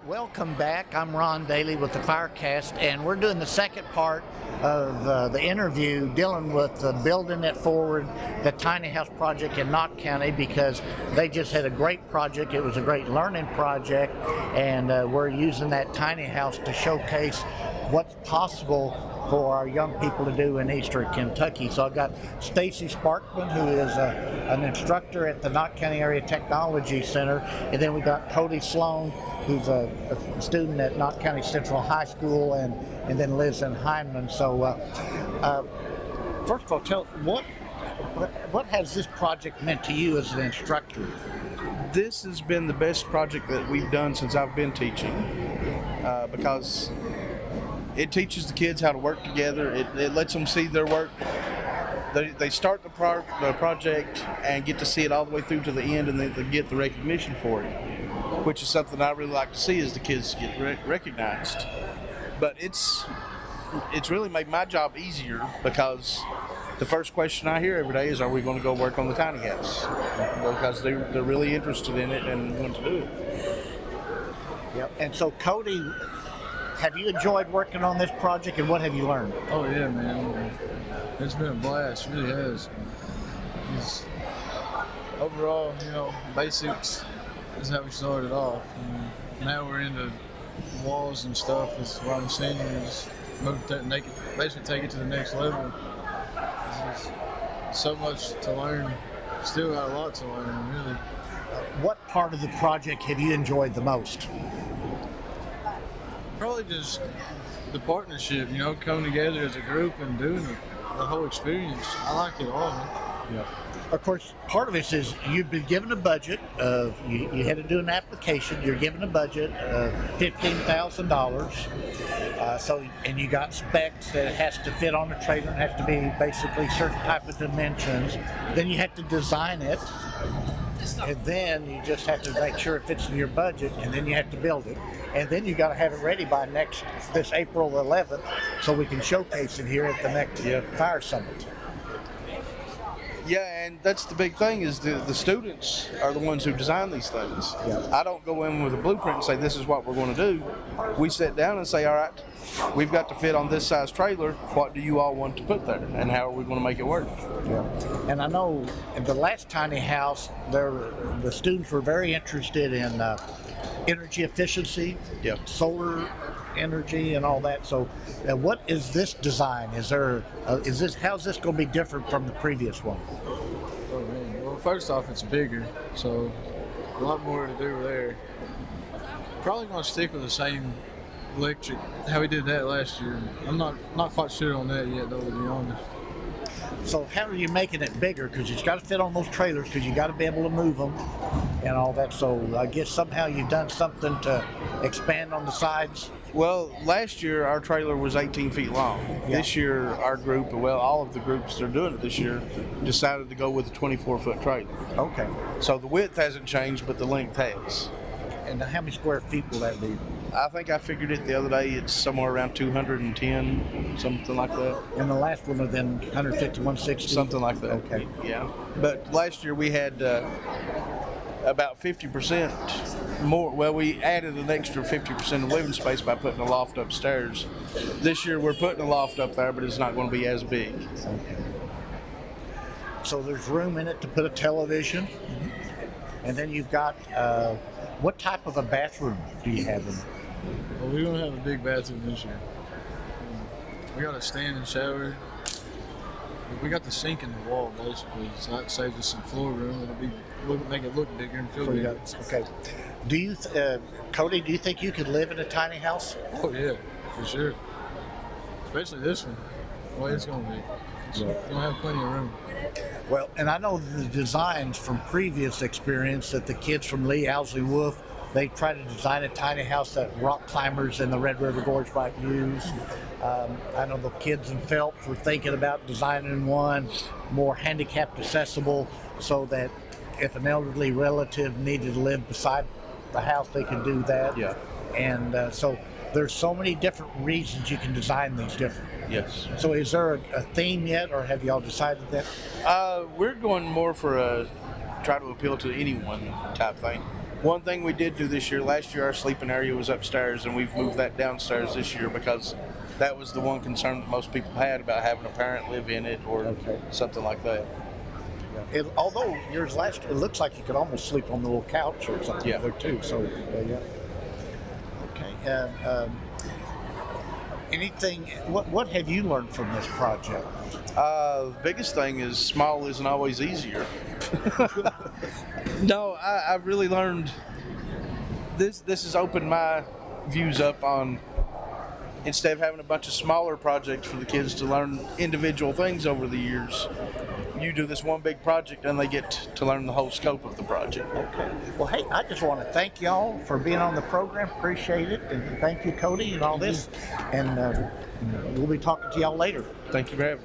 Welcome back. I'm Ron Daly with the Firecast, and we're doing the second part of the interview dealing with building it forward, the tiny house project in Knott County, because they just had a great project. It was a great learning project, and we're using that tiny house to showcase what's possible for our young people to do in Eastern Kentucky. So I've got Stacy Sparkman, who is an instructor at the Knott County Area Technology Center, and then we got Cody Sloan, who's a student at Knott County Central High School and then lives in Hyman. So first of all, tell what has this project meant to you as an instructor? This has been the best project that we've done since I've been teaching, because it teaches the kids how to work together. It lets them see their work. They start the project and get to see it all the way through to the end, and they get the recognition for it, which is something I really like to see as the kids get recognized. But it's really made my job easier, because the first question I hear every day is, are we going to go work on the tiny house? Because they're really interested in it and want to do it. Yep. And so Cody, have you enjoyed working on this project, and what have you learned? Oh yeah, man. It's been a blast, it really has. Overall, basics is how we started off. And now we're into walls and stuff. Is what I'm seeing is basically take it to the next level. There's so much to learn. Still got a lot to learn, really. What part of the project have you enjoyed the most? Probably just the partnership, coming together as a group and doing the whole experience. I like it all, man. Yeah. Of course, part of it is you've been given a budget of, you had to do an application, you're given a budget of $15,000. And you got specs that it has to fit on a trailer, it has to be basically certain type of dimensions. Then you have to design it, and then you just have to make sure it fits in your budget, and then you have to build it. And then you got to have it ready by this April 11th, so we can showcase it here at the next Fire Summit. Yeah, and that's the big thing, is the students are the ones who design these things. Yeah. I don't go in with a blueprint and say, this is what we're going to do. We sit down and say, all right, we've got to fit on this size trailer. What do you all want to put there, and how are we going to make it work? Yeah. And I know in the last tiny house, the students were very interested in energy efficiency, solar energy, and all that. So, what is this design? How's this going to be different from the previous one? Oh man. Well, first off, it's bigger, so a lot more to do there. Probably going to stick with the same electric, how we did that last year. I'm not quite sure on that yet, though, to be honest. So how are you making it bigger? Because it's got to fit on those trailers, because you got to be able to move them and all that. So I guess somehow you've done something to expand on the sides. Well, last year our trailer was 18 feet long. Yeah. This year our group, all of the groups that are doing it this year, decided to go with a 24-foot trailer. Okay. So the width hasn't changed, but the length has. And how many square feet will that be? I think I figured it the other day. It's somewhere around 210, something like that. And the last one was then 150, 160? Something like that. Okay. Yeah. But last year we had about 50% more. Well, we added an extra 50% of living space by putting a loft upstairs. This year we're putting a loft up there, but it's not going to be as big. Okay. So there's room in it to put a television. And then you've got, what type of a bathroom do you have in it? Well, we don't have a big bathroom this year. We got a standing shower. We got the sink in the wall, basically, so that saves us some floor room. Make it look bigger and feel bigger. Okay. Do you, Cody, do you think you could live in a tiny house? Oh yeah, for sure. Especially this one. The way it's going to be. You're going to have plenty of room. Well, and I know the designs from previous experience that the kids from Lee Owsley Wolf, they try to design a tiny house that rock climbers in the Red River Gorge might use. I know the kids in Phelps were thinking about designing one more handicapped accessible, so that if an elderly relative needed to live beside the house, they could do that. Yeah. And so there's so many different reasons you can design these different. Yes. So is there a theme yet, or have y'all decided that? We're going more for a try to appeal to anyone type thing. One thing we did do this year, last year our sleeping area was upstairs, and we've moved that downstairs this year because that was the one concern that most people had about having a parent live in it or something like that. Although yours last, it looks like you could almost sleep on the little couch or something there too. So yeah. Okay. Anything? What have you learned from this project? The biggest thing is small isn't always easier. No, I've really learned this has opened my views up on, instead of having a bunch of smaller projects for the kids to learn individual things over the years, you do this one big project and they get to learn the whole scope of the project. Okay. Well, hey, I just want to thank y'all for being on the program. Appreciate it. And thank you, Cody, and all this. And we'll be talking to y'all later. Thank you for having me.